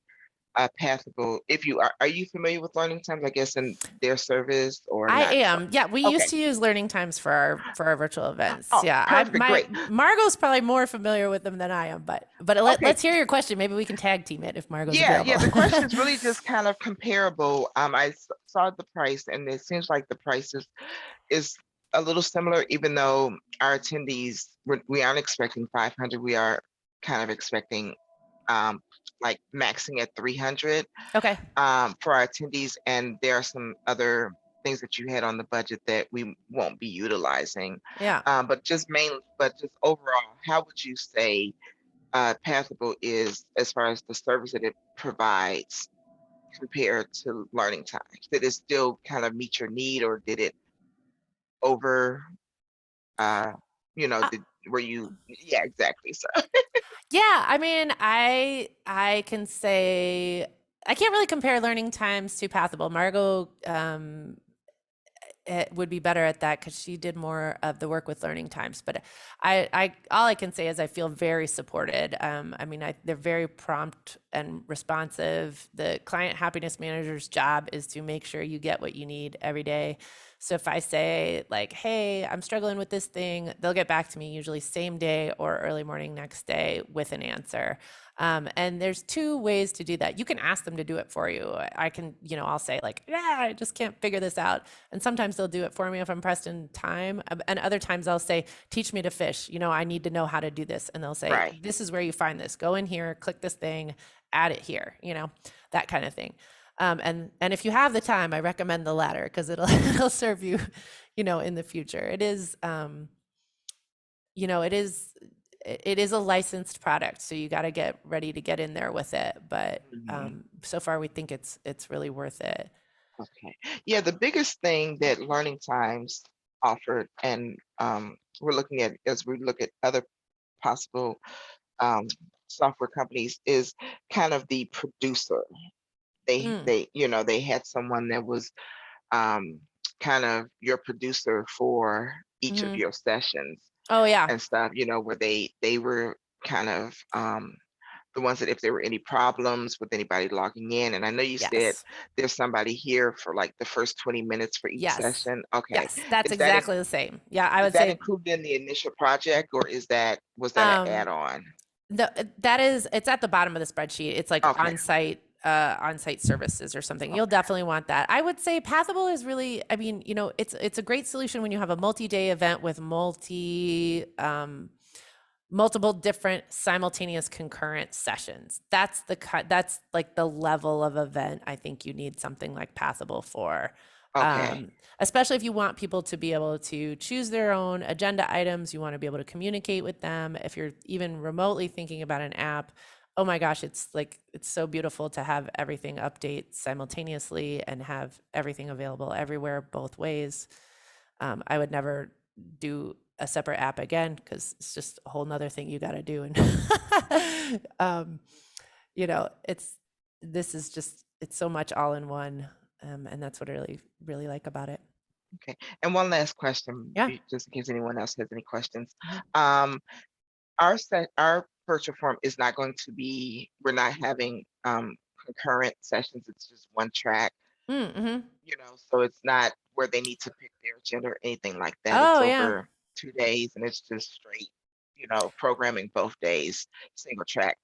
Pathable, if are you familiar with Learning Times, I guess, in their service or I not so? am. Yeah, we used Okay. to use Learning Times for our virtual events. Oh, Yeah, perfect. Great. Margot's probably more familiar with them than I am, but Okay. let's hear your question. Maybe we can tag team it if Margot's Yeah, available. yeah. The question is really just kind of comparable. Saw the price, and it seems like the price is a little similar, even though our attendees, we aren't expecting 500. We are kind of expecting um, like maxing at 300 Okay. for our attendees. And there are some other things that you had on the budget that we won't be utilizing. Yeah. But just overall, how would you say Pathable is as far as the service that it provides compared to Learning Times? Did it still kind of meet your need, or did it over, uh, Uh, were you, yeah, exactly. So, yeah, I mean, I can say I can't really compare Learning Times to Pathable. Margot it would be better at that because she did more of the work with Learning Times. But all I can say is I feel very supported. I mean, they're very prompt and responsive. The client happiness manager's job is to make sure you get what you need every day. So if I say like, hey, I'm struggling with this thing, they'll get back to me usually same day or early morning next day with an answer. And there's two ways to do that. You can ask them to do it for you. I can, I'll say like, yeah, I just can't figure this out. And sometimes they'll do it for me if I'm pressed in time. And other times I'll say, teach me to fish. I need to know how to do this. And they'll say, right. this is where you find this. Go in here, click this thing, add it here, that kind of thing. And if you have the time, I recommend the latter because it'll serve you, in the future. It is a licensed product, so you got to get ready to get in there with it. But Mhm. so far, we think it's really worth it. Okay. Yeah, the biggest thing that Learning Times offered, and we're looking at as we look at other possible um, software companies, is kind of the producer. Mm, They had someone that was um, kind of your producer for each of hmm. your sessions Oh yeah, and stuff, where they were kind of the ones that if there were any problems with anybody logging in. And I know you said yes, there's somebody here for like the first 20 minutes for each yes, session. Okay. yes. That's Is that exactly the same. Yeah, I is would that say included in the initial project, or was that an um, add-on? it's at the bottom of the spreadsheet. It's like Okay. on-site services or something. You'll definitely want that. I would say Pathable is really, I mean, it's a great solution when you have a multi-day event with multiple different simultaneous concurrent sessions. That's like the level of event I think you need something like Pathable for. Okay. Especially if you want people to be able to choose their own agenda items, you want to be able to communicate with them. If you're even remotely thinking about an app, oh my gosh, it's so beautiful to have everything update simultaneously and have everything available everywhere both ways. I would never do a separate app again because it's just a whole nother thing you got to do. And, this is just, it's so much all in one. And that's what I really, really like about it. Okay. And one last question, Yeah. just in case anyone else has any questions. Mhm. Um, our virtual forum is not going to be, we're not having concurrent sessions. It's just one track, Mm-hmm. so it's not where they need to pick their agenda or anything like that. It's Oh, yeah. over 2 days, and it's just straight, programming both days, single track.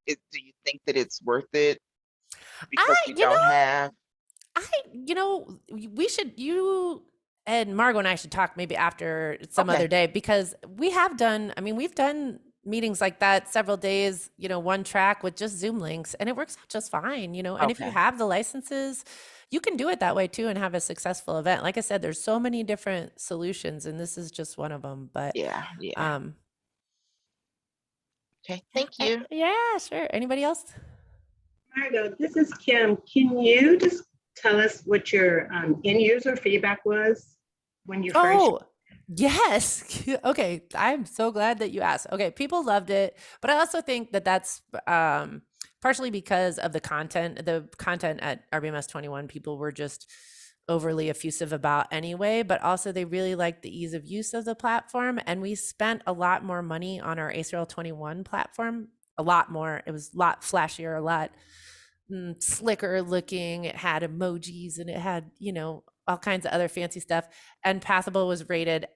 Do you think that it's worth it because I, we you don't know, have? we should, you and Margot and I should talk maybe after some other Okay. day because we've done meetings like that several days, one track with just Zoom links and it works out just fine, and if you Okay. have the licenses, you can do it that way too and have a successful event. Like I said, there's so many different solutions and this is just one of them, but Yeah. Yeah. um, Okay. Thank you. yeah, sure. Anybody else? Margo, this is Kim. Can you just tell us what your end user feedback was when you first? Oh, yes. Okay. I'm so glad that you asked. Okay. People loved it. But I also think that that's partially because of the content. The content at RBMS 21, people were just overly effusive about anyway, but also they really liked the ease of use of the platform. And we spent a lot more money on our ACRL 21 platform, a lot more. It was a lot flashier, a lot slicker looking. It had emojis and it had, all kinds of other fancy stuff. And Pathable was rated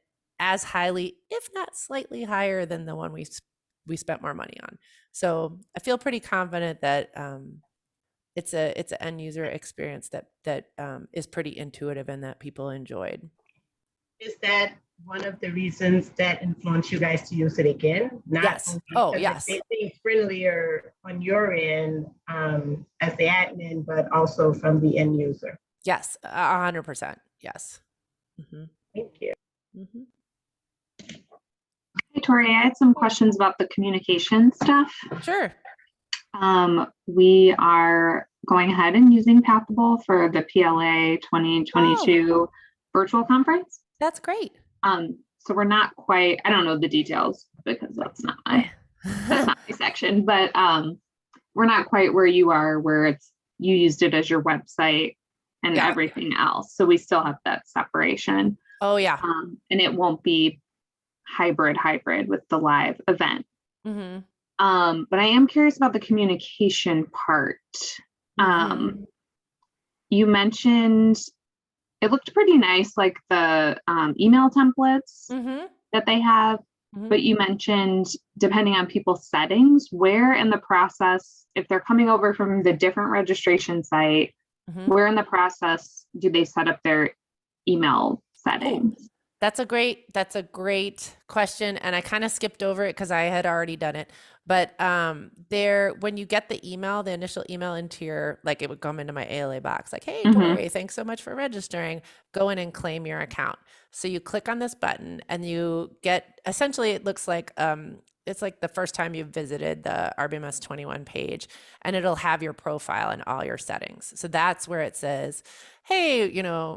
as highly, if not slightly higher than the one we spent more money on. So I feel pretty confident that it's an end user experience that is pretty intuitive and that people enjoyed. Is that one of the reasons that influenced you guys to use it again? Yes. Oh, yes. It seems friendlier on your end as the admin, but also from the end user. Yes, 100%. Yes. Mm-hmm. Thank you. Mm-hmm. Hey, Tory, I had some questions about the communication stuff. Sure. We are going ahead and using Pathable for the PLA 2022 virtual conference. That's great. So we're not quite, I don't know the details because that's not my section, but we're not quite where you are, where you used it as your website and everything else. So we still have that separation. Oh yeah. And it won't be hybrid with the live event. Mm-hmm. But I am curious about the communication part. Mm-hmm. You mentioned it looked pretty nice, like the email templates that they have. But you mentioned depending on people's settings, where in the process, if they're coming over from the different registration site, where in the process do they set up their email settings? Ooh, that's a great question. And I kind of skipped over it because I had already done it. But when you get the email, the initial email into your, like it would come into my ALA box, like, hey, Tory, thanks so much for registering. Go in and claim your account. So you click on this button and you get, essentially it looks like, it's like the first time you've visited the RBMS 21 page, and it'll have your profile and all your settings. So that's where it says, hey,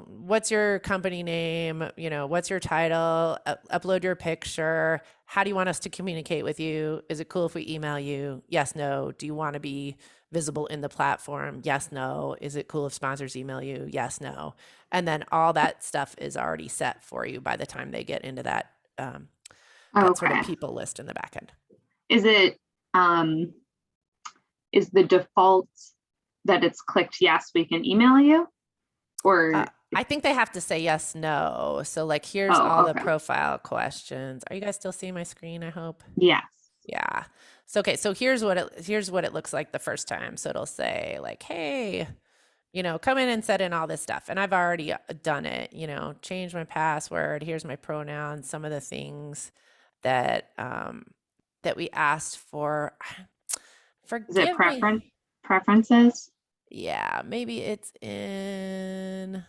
what's your company name? What's your title? Upload your picture. How do you want us to communicate with you? Is it cool if we email you? Yes, no. Do you want to be visible in the platform? Yes, no. Is it cool if sponsors email you? Yes, no. And then all that stuff is already set for you by the time they get into that sort of people list in the back end. Is it is the default that it's clicked yes, we can email you? Or I think they have to say yes, no. So like here's all the profile questions. Are you guys still seeing my screen, I hope? Yes. Yeah. So okay, so here's what it looks like the first time. So it'll say like, hey, come in and set in all this stuff. And I've already done it, change my password, here's my pronouns, some of the things that we asked for. Is it preferences? Yeah, maybe it's in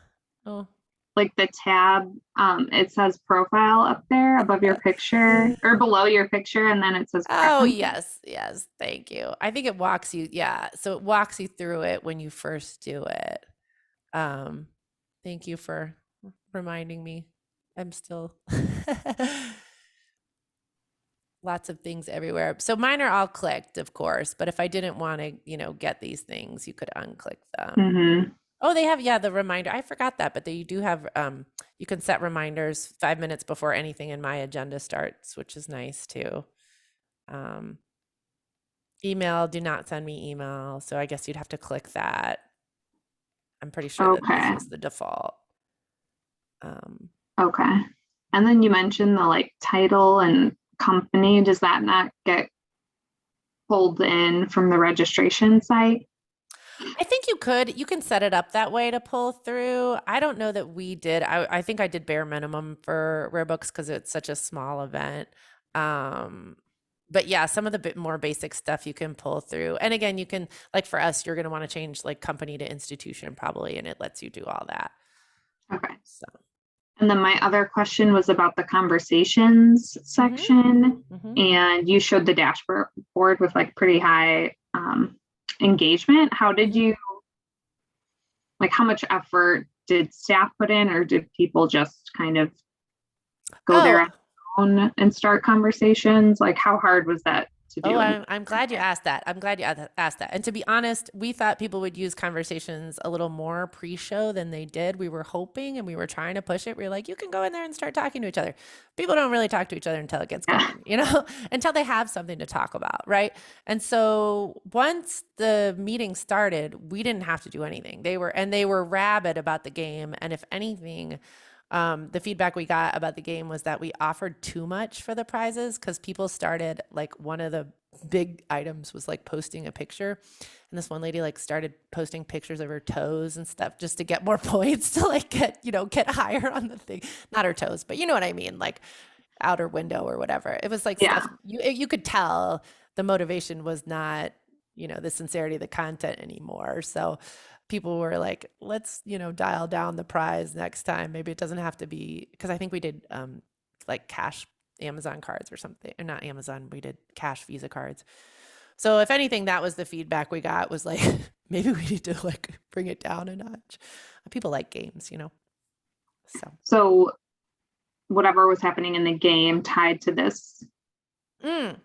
like the tab. It says profile up there above your picture or below your picture, and then it says preferences. Yes, thank you. I think it walks you, so it walks you through it when you first do it. Thank you for reminding me. I'm still lots of things everywhere. So mine are all clicked, of course, but if I didn't want to, get these things, you could unclick them. Oh, they have, the reminder. I forgot that, but you do have, you can set reminders 5 minutes before anything in my agenda starts, which is nice too. Email, do not send me email. So I guess you'd have to click that. I'm pretty sure that this is the default. Okay. And then you mentioned the title and company. Does that not get pulled in from the registration site? I think you can set it up that way to pull through. I don't know that we did. I think I did bare minimum for Rare Books because it's such a small event. But yeah, some of the bit more basic stuff you can pull through. And again, you can, like for us, you're going to want to change company to institution probably, and it lets you do all that. Okay. So. And then my other question was about the conversations section. And you showed the dashboard with pretty high engagement. How did you, how much effort did staff put in, or did people just kind of go there on their own and start conversations? How hard was that to do. Oh, I'm glad you asked that. I'm glad you asked that. And to be honest, we thought people would use conversations a little more pre-show than they did. We were hoping and we were trying to push it. We were like, you can go in there and start talking to each other. People don't really talk to each other until it gets going, until they have something to talk about, right? And so once the meeting started, we didn't have to do anything. They were rabid about the game. And if anything, the feedback we got about the game was that we offered too much for the prizes because people started, like, one of the big items was like posting a picture, and this one lady like started posting pictures of her toes and stuff just to get more points to like get higher on the thing. Not her toes, but you know what I mean, like outer window or whatever. It was like stuff you could tell the motivation was not the sincerity of the content anymore. So people were like, let's, dial down the prize next time. Maybe it doesn't have to be, because I think we did like cash Amazon cards or something, or not Amazon, we did cash Visa cards. So if anything, that was the feedback we got, was like, maybe we need to like bring it down a notch. People like games, So whatever was happening in the game tied to this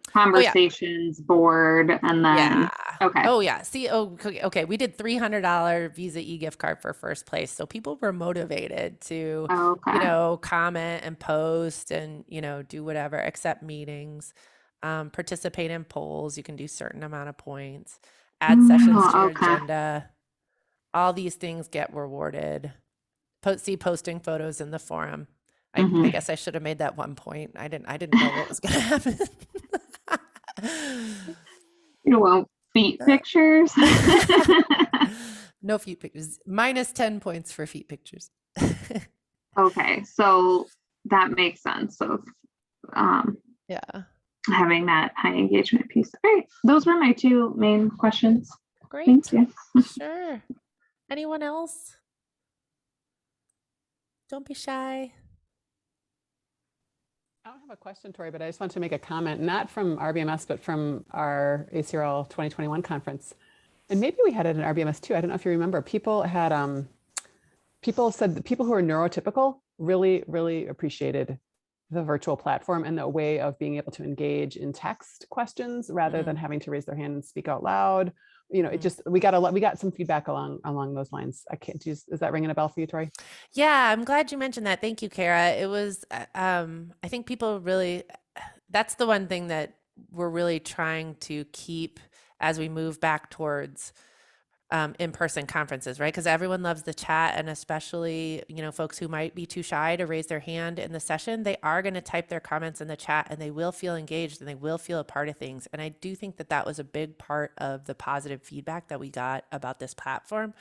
conversations board, and then okay. Oh yeah. See, okay. We did $300 Visa e-gift card for first place. So people were motivated to, comment and post and, do whatever, accept meetings, participate in polls. You can do certain amount of points, add sessions to your agenda. All these things get rewarded. Posting photos in the forum. I guess I should have made that one point. I didn't know what was going to happen. Feet pictures. No feet pictures. Minus 10 points for feet pictures. Okay, so that makes sense of having that high engagement piece. All right, those were my two main questions. Great. Thank you. Sure. Anyone else? Don't be shy. I don't have a question, Tory, but I just want to make a comment, not from RBMS, but from our ACRL 2021 conference. And maybe we had it in RBMS too. I don't know if you remember. People said that people who are neurotypical really, really appreciated the virtual platform and the way of being able to engage in text questions rather than having to raise their hand and speak out loud. We got some feedback along those lines. Is that ringing a bell for you, Tory? Yeah, I'm glad you mentioned that. Thank you, Kara. It was, I think people really, that's the one thing that we're really trying to keep as we move back towards in-person conferences, right? Because everyone loves the chat, and especially, folks who might be too shy to raise their hand in the session, they are going to type their comments in the chat and they will feel engaged and they will feel a part of things. And I do think that was a big part of the positive feedback that we got about this platform,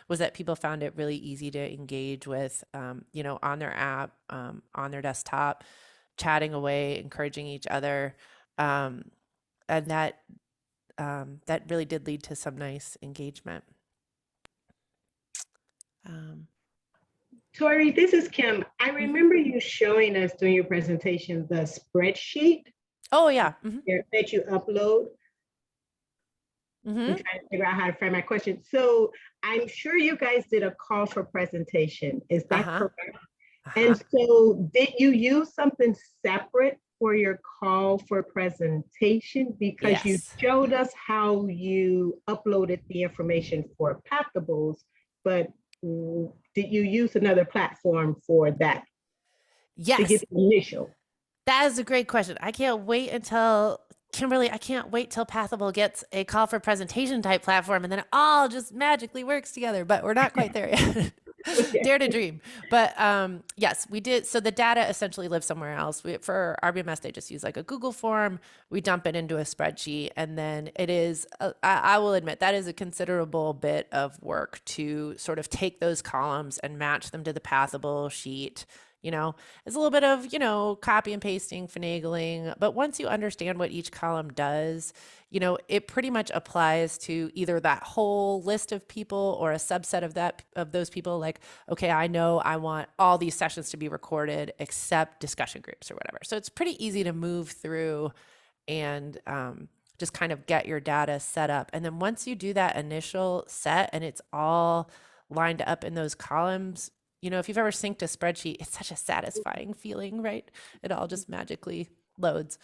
was that people found it really easy to engage with, on their app, on their desktop, chatting away, encouraging each other. And that really did lead to some nice engagement. Tory, this is Kim. I remember you showing us during your presentation the spreadsheet. Oh yeah. That you upload. I'm trying to figure out how to frame my question. So I'm sure you guys did a call for presentation. Is that correct? And so did you use something separate for your call for presentation? Because you showed us how you uploaded the information for Pathables, but did you use another platform for that? Yes. To get the initial? That is a great question. I can't wait till Pathable gets a call for presentation type platform, and then it all just magically works together, but we're not quite there yet. Dare to dream. But yes, we did. So the data essentially lives somewhere else. For RBMS, they just use like a Google form. We dump it into a spreadsheet, and then it is, I will admit, that is a considerable bit of work to sort of take those columns and match them to the Pathable sheet. It's a little bit of, copy and pasting, finagling. But once you understand what each column does, it pretty much applies to either that whole list of people or a subset of those people. Like, okay, I know I want all these sessions to be recorded except discussion groups or whatever. So it's pretty easy to move through and just kind of get your data set up. And then once you do that initial set and it's all lined up in those columns, if you've ever synced a spreadsheet, it's such a satisfying feeling, right? It all just magically loads.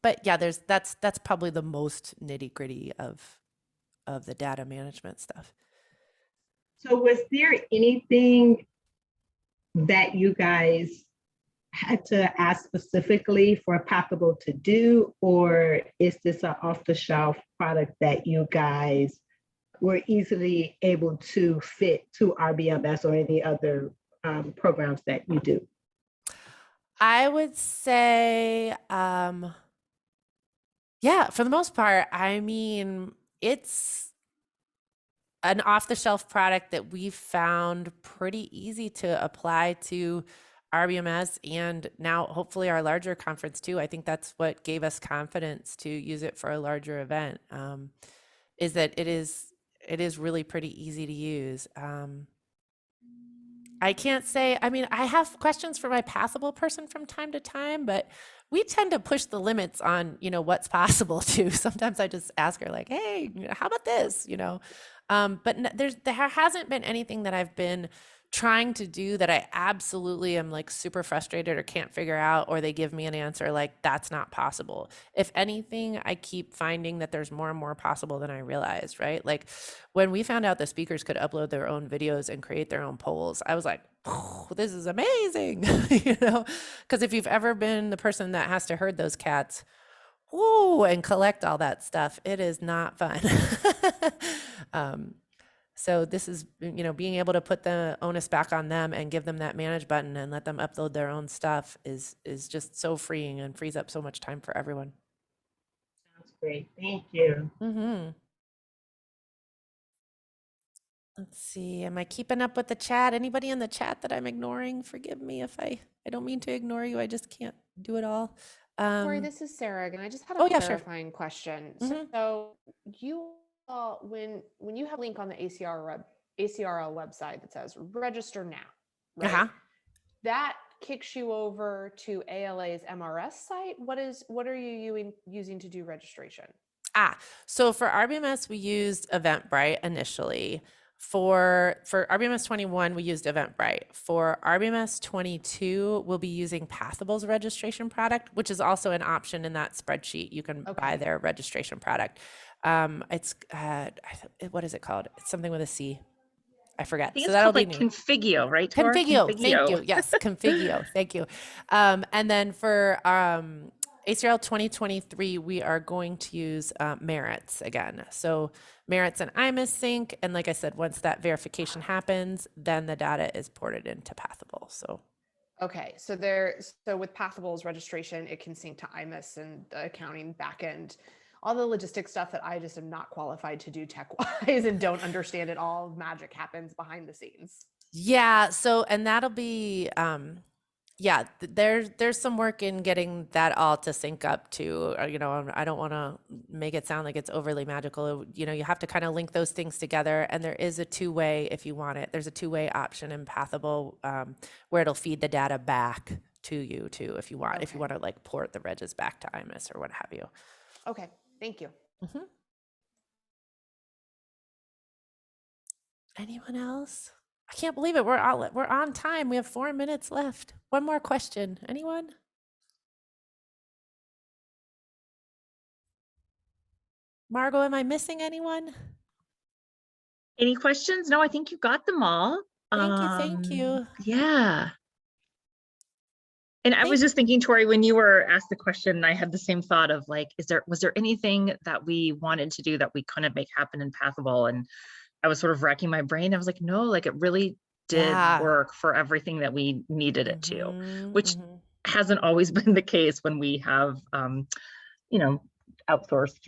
but yeah, that's probably the most nitty gritty of the data management stuff. So was there anything that you guys had to ask specifically for Pathable to do, or is this an off-the-shelf product that you guys were easily able to fit to RBMS or any other programs that you do? I would say, yeah, for the most part, I mean, it's an off-the-shelf product that we've found pretty easy to apply to RBMS and now hopefully our larger conference too. I think that's what gave us confidence to use it for a larger event, is that it is really pretty easy to use. I can't say, I mean, I have questions for my Pathable person from time to time, but we tend to push the limits on, what's possible too. Sometimes I just ask her like, hey, how about this, but there hasn't been anything that I've been trying to do that I absolutely am like super frustrated or can't figure out, or they give me an answer like that's not possible. If anything, I keep finding that there's more and more possible than I realized, right? Like when we found out the speakers could upload their own videos and create their own polls, I was like, oh, this is amazing, because if you've ever been the person that has to herd those cats, and collect all that stuff, it is not fun. So this is, being able to put the onus back on them and give them that manage button and let them upload their own stuff is just so freeing and frees up so much time for everyone. Sounds great. Thank you. Let's see. Am I keeping up with the chat? Anybody in the chat that I'm ignoring? Forgive me if I don't mean to ignore you. I just can't do it all. Tory, this is Sarah again. I just had a clarifying question. So you when you have a link on the ACRL website that says register now, right? That kicks you over to ALA's MRS site. What are you using to do registration? So for RBMS, we used Eventbrite initially. For RBMS 21, we used Eventbrite. For RBMS 22, we'll be using Pathable's registration product, which is also an option in that spreadsheet. You can buy their registration product. It's what is it called? It's something with a C. I forget. I think it's called like Configio, right? Configio. Thank you. Yes, Configio. Thank you. And then for ACRL 2023, we are going to use merits again. So merits and IMIS sync. And like I said, once that verification happens, then the data is ported into Pathable. So. Okay, so with Pathable's registration, it can sync to IMIS and the accounting backend, all the logistic stuff that I just am not qualified to do tech-wise and don't understand it all. Magic happens behind the scenes. Yeah. So, and that'll be, there's some work in getting that all to sync up to, I don't want to make it sound like it's overly magical. You have to kind of link those things together, and there is a two-way if you want it. There's a two-way option in Pathable where it'll feed the data back to you too, if you want, if you want to like port the regs back to IMIS or what have you. Okay. Thank you. Anyone else? I can't believe it. We're on time. We have 4 minutes left. One more question. Anyone? Margot, am I missing anyone? Any questions? No, I think you got them all. Thank you. Yeah. And I was just thinking, Tory, when you were asked the question, I had the same thought of like, was there anything that we wanted to do that we couldn't make happen in Pathable? And I was sort of racking my brain. I was like, no, like it really did work for everything that we needed it to, which hasn't always been the case when we have, outsourced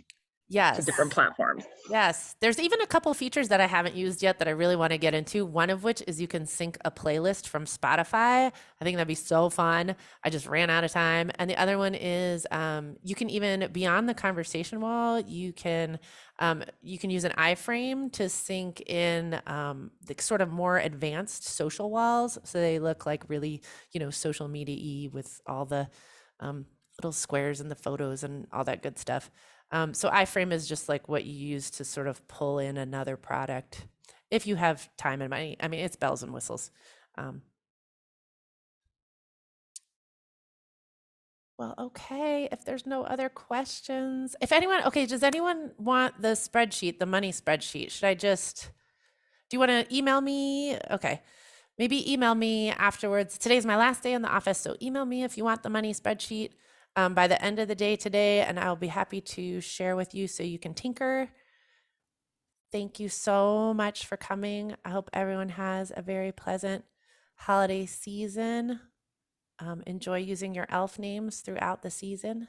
to different platforms. Yes. There's even a couple features that I haven't used yet that I really want to get into. One of which is you can sync a playlist from Spotify. I think that'd be so fun. I just ran out of time. And the other one is you can even, beyond the conversation wall, you can use an iframe to sync in the sort of more advanced social walls. So they look like really, social media-y with all the little squares and the photos and all that good stuff. So iframe is just like what you use to sort of pull in another product if you have time and money. I mean, it's bells and whistles. Well, okay, if there's no other questions, if anyone, okay, does anyone want the spreadsheet, the money spreadsheet? Should I just, do you want to email me? Okay, maybe email me afterwards. Today's my last day in the office, so email me if you want the money spreadsheet by the end of the day today, and I'll be happy to share with you so you can tinker. Thank you so much for coming. I hope everyone has a very pleasant holiday season. Enjoy using your elf names throughout the season.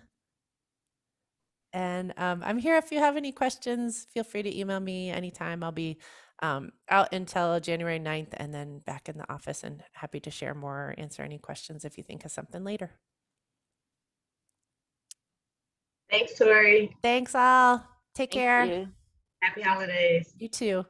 And I'm here if you have any questions. Feel free to email me anytime. I'll be out until January 9th and then back in the office and happy to share more or answer any questions if you think of something later. Thanks, Tory. Thanks all. Take Thank care. you. Happy holidays. You too.